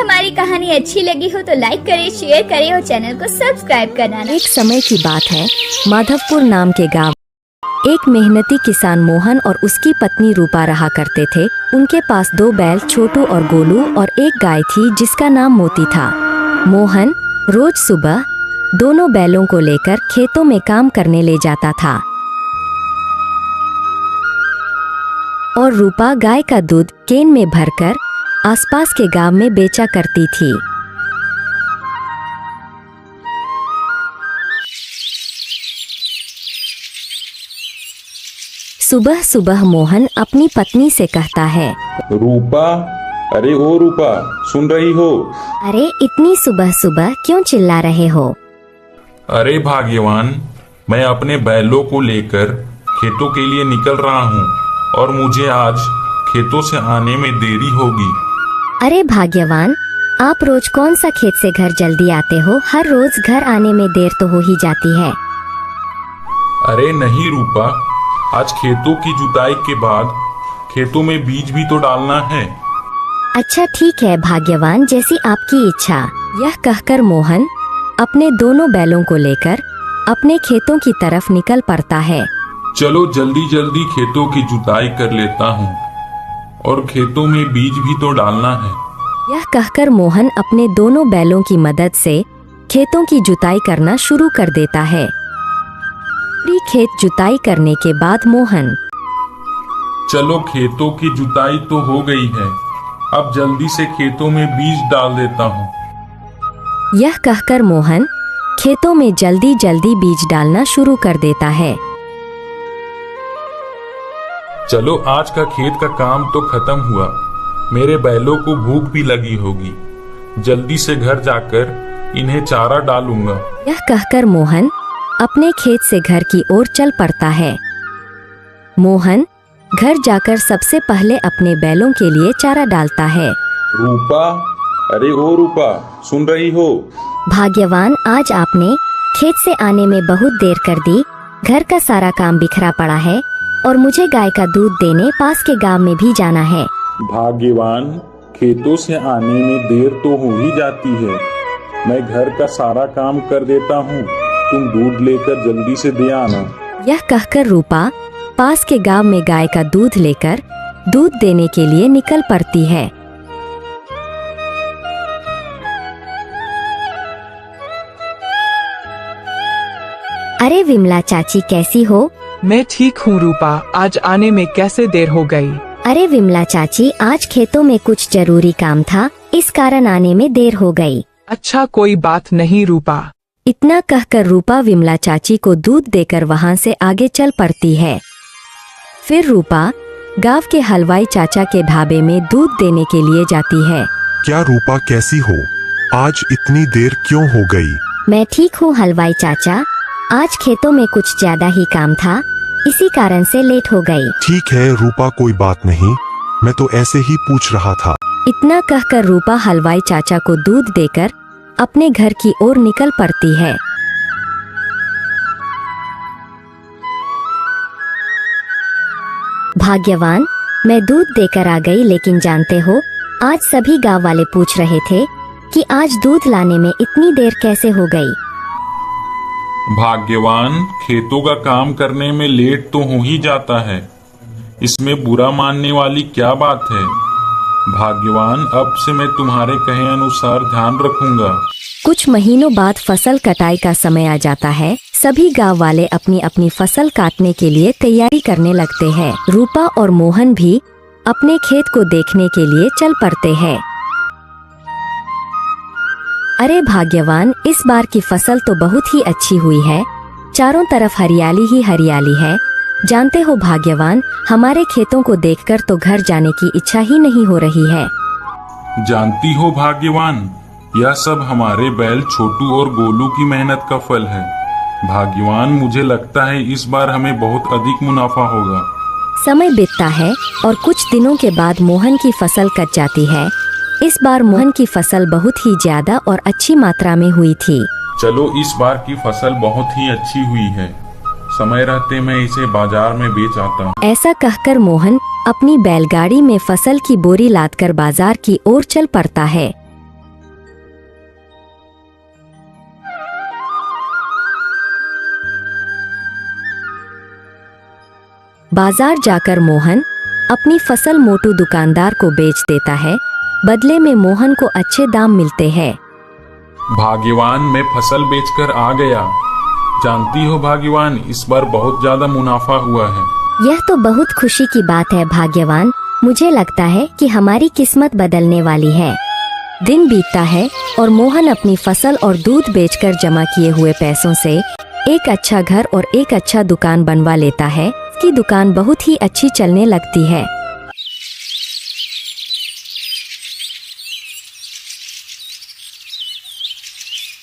हमारी कहानी अच्छी लगी हो तो लाइक करें, शेयर करें और चैनल को सब्सक्राइब करना ना। एक समय की बात है, माधवपुर नाम के गांव एक मेहनती किसान मोहन और उसकी पत्नी रूपा रहा करते थे। उनके पास 2 बैल छोटू और गोलू और एक गाय थी जिसका नाम मोती था। मोहन रोज सुबह दोनों बैलों को लेकर खेतों में काम करने ले जाता था और रूपा गाय का दूध केन में भरकर आसपास के गांव में बेचा करती थी। सुबह सुबह मोहन अपनी पत्नी से कहता है, रूपा, अरे ओ रूपा, सुन रही हो? अरे इतनी सुबह सुबह क्यों चिल्ला रहे हो? अरे भाग्यवान, मैं अपने बैलों को लेकर खेतों के लिए निकल रहा हूँ और मुझे आज खेतों से आने में देरी होगी। अरे भाग्यवान, आप रोज कौन सा खेत से घर जल्दी आते हो? हर रोज घर आने में देर तो हो ही जाती है। अरे नहीं रूपा, आज खेतों की जुताई के बाद खेतों में बीज भी तो डालना है। अच्छा ठीक है भाग्यवान, जैसी आपकी इच्छा। यह कहकर मोहन अपने दोनों बैलों को लेकर अपने खेतों की तरफ निकल पड़ता है। चलो जल्दी जल्दी खेतों की जुताई कर लेता हूँ और खेतों में बीज भी तो डालना है। यह कहकर मोहन अपने दोनों बैलों की मदद से खेतों की जुताई करना शुरू कर देता है। पूरी खेत जुताई करने के बाद मोहन, चलो खेतों की जुताई तो हो गई है, अब जल्दी से खेतों में बीज डाल देता हूँ। यह कहकर मोहन खेतों में जल्दी जल्दी बीज डालना शुरू कर देता है। चलो आज का खेत का काम तो खत्म हुआ, मेरे बैलों को भूख भी लगी होगी, जल्दी से घर जाकर इन्हें चारा डालूंगा। यह कहकर मोहन अपने खेत से घर की ओर चल पड़ता है। मोहन घर जाकर सबसे पहले अपने बैलों के लिए चारा डालता है। रूपा, अरे ओ रूपा, सुन रही हो? भाग्यवान, आज आपने खेत से आने में बहुत देर कर दी। घर का सारा काम बिखरा पड़ा है और मुझे गाय का दूध देने पास के गांव में भी जाना है। भाग्यवान, खेतों से आने में देर तो हो ही जाती है, मैं घर का सारा काम कर देता हूँ, तुम दूध लेकर जल्दी से दे आना। यह कहकर रूपा पास के गांव में गाय का दूध लेकर दूध देने के लिए निकल पड़ती है। अरे विमला चाची, कैसी हो? मैं ठीक हूँ रूपा, आज आने में कैसे देर हो गई? अरे विमला चाची, आज खेतों में कुछ जरूरी काम था, इस कारण आने में देर हो गई। अच्छा कोई बात नहीं रूपा। इतना कहकर रूपा विमला चाची को दूध देकर वहाँ से आगे चल पड़ती है। फिर रूपा गांव के हलवाई चाचा के ढाबे में दूध देने के लिए जाती है। क्या रूपा, कैसी हो? आज इतनी देर क्यों हो गई? मैं ठीक हूँ हलवाई चाचा, आज खेतों में कुछ ज्यादा ही काम था, इसी कारण से लेट हो गई। ठीक है रूपा, कोई बात नहीं, मैं तो ऐसे ही पूछ रहा था। इतना कहकर रूपा हलवाई चाचा को दूध देकर अपने घर की ओर निकल पड़ती है। भाग्यवान, मैं दूध देकर आ गई, लेकिन जानते हो आज सभी गांव वाले पूछ रहे थे कि आज दूध लाने में इतनी देर कैसे हो गई। भाग्यवान, खेतों का काम करने में लेट तो हो ही जाता है, इसमें बुरा मानने वाली क्या बात है। भाग्यवान, अब से मैं तुम्हारे कहे अनुसार ध्यान रखूंगा। कुछ महीनों बाद फसल कटाई का समय आ जाता है। सभी गांव वाले अपनी अपनी फसल काटने के लिए तैयारी करने लगते हैं। रूपा और मोहन भी अपने खेत को देखने के लिए चल पड़ते हैं। अरे भाग्यवान, इस बार की फसल तो बहुत ही अच्छी हुई है, चारों तरफ हरियाली ही हरियाली है। जानते हो भाग्यवान, हमारे खेतों को देखकर तो घर जाने की इच्छा ही नहीं हो रही है। जानती हो भाग्यवान, यह सब हमारे बैल छोटू और गोलू की मेहनत का फल है। भाग्यवान, मुझे लगता है इस बार हमें बहुत अधिक मुनाफा होगा। समय बीतता है और कुछ दिनों के बाद मोहन की फसल कट जाती है। इस बार मोहन की फसल बहुत ही ज्यादा और अच्छी मात्रा में हुई थी। चलो इस बार की फसल बहुत ही अच्छी हुई है, समय रहते मैं इसे बाजार में बेच आता हूँ। ऐसा कहकर मोहन अपनी बैलगाड़ी में फसल की बोरी लादकर बाजार की ओर चल पड़ता है। बाजार जाकर मोहन अपनी फसल मोटू दुकानदार को बेच देता है। बदले में मोहन को अच्छे दाम मिलते हैं। भाग्यवान, मैं फसल बेचकर आ गया। जानती हो भाग्यवान, इस बार बहुत ज्यादा मुनाफा हुआ है। यह तो बहुत खुशी की बात है भाग्यवान। मुझे लगता है कि हमारी किस्मत बदलने वाली है। दिन बीतता है और मोहन अपनी फसल और दूध बेचकर जमा किए हुए पैसों से एक अच्छा घर और एक अच्छा दुकान बनवा लेता है। उसकी दुकान बहुत ही अच्छी चलने लगती है।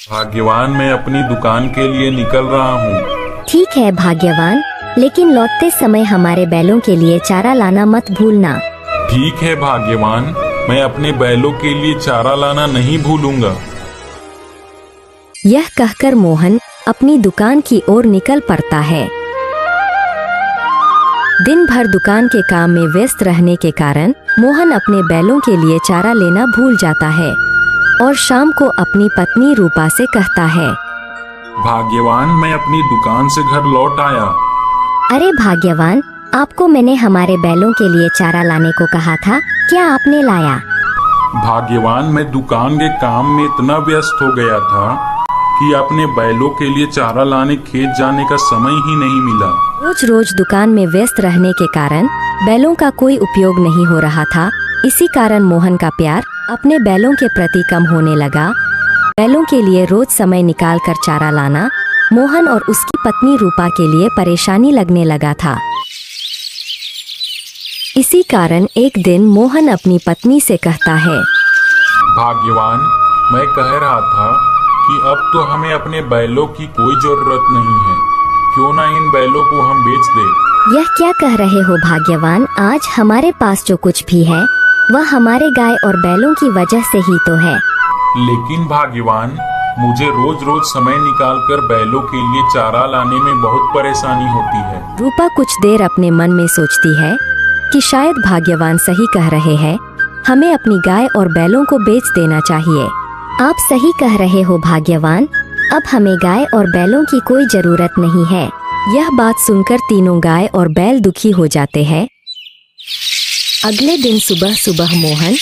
भाग्यवान, मैं अपनी दुकान के लिए निकल रहा हूँ। ठीक है भाग्यवान, लेकिन लौटते समय हमारे बैलों के लिए चारा लाना मत भूलना। ठीक है भाग्यवान, मैं अपने बैलों के लिए चारा लाना नहीं भूलूंगा। यह कहकर मोहन अपनी दुकान की ओर निकल पड़ता है। दिन भर दुकान के काम में व्यस्त रहने के कारण मोहन अपने बैलों के लिए चारा लेना भूल जाता है और शाम को अपनी पत्नी रूपा से कहता है, भाग्यवान, मैं अपनी दुकान से घर लौट आया। अरे भाग्यवान, आपको मैंने हमारे बैलों के लिए चारा लाने को कहा था, क्या आपने लाया? भाग्यवान, मैं दुकान के काम में इतना व्यस्त हो गया था कि अपने बैलों के लिए चारा लाने खेत जाने का समय ही नहीं मिला। रोज रोज दुकान में व्यस्त रहने के कारण बैलों का कोई उपयोग नहीं हो रहा था। इसी कारण मोहन का प्यार अपने बैलों के प्रति कम होने लगा। बैलों के लिए रोज समय निकाल कर चारा लाना मोहन और उसकी पत्नी रूपा के लिए परेशानी लगने लगा था। इसी कारण एक दिन मोहन अपनी पत्नी से कहता है, भाग्यवान, मैं कह रहा था कि अब तो हमें अपने बैलों की कोई जरूरत नहीं है। क्यों ना इन बैलों को हम बेच दें। यह क्या कह रहे हो भाग्यवान? आज हमारे पास जो कुछ भी है वह हमारे गाय और बैलों की वजह से ही तो है। लेकिन भाग्यवान, मुझे रोज रोज समय निकालकर बैलों के लिए चारा लाने में बहुत परेशानी होती है। रूपा कुछ देर अपने मन में सोचती है कि शायद भाग्यवान सही कह रहे हैं, हमें अपनी गाय और बैलों को बेच देना चाहिए। आप सही कह रहे हो भाग्यवान, अब हमें गाय और बैलों की कोई जरूरत नहीं है। यह बात सुनकर तीनों गाय और बैल दुखी हो जाते हैं। अगले दिन सुबह सुबह मोहन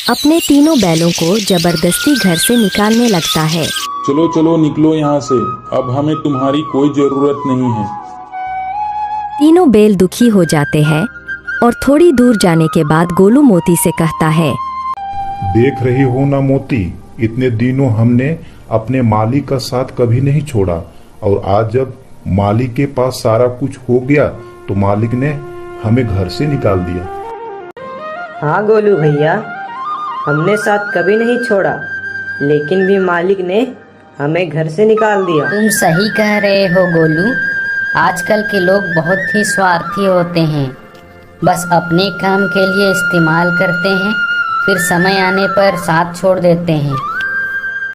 अपने तीनों बैलों को जबरदस्ती घर से निकालने लगता है। चलो चलो निकलो यहाँ से, अब हमें तुम्हारी कोई जरूरत नहीं है। तीनों बैल दुखी हो जाते हैं और थोड़ी दूर जाने के बाद गोलू मोती से कहता है, देख रही हो ना मोती, इतने दिनों हमने अपने मालिक का साथ कभी नहीं छोड़ा और आज जब मालिक के पास सारा कुछ हो गया तो मालिक ने हमें घर से निकाल दिया। हाँ गोलू भैया, हमने साथ कभी नहीं छोड़ा, लेकिन भी मालिक ने हमें घर से निकाल दिया। तुम सही कह रहे हो गोलू, आजकल के लोग बहुत ही स्वार्थी होते हैं, बस अपने काम के लिए इस्तेमाल करते हैं, फिर समय आने पर साथ छोड़ देते हैं।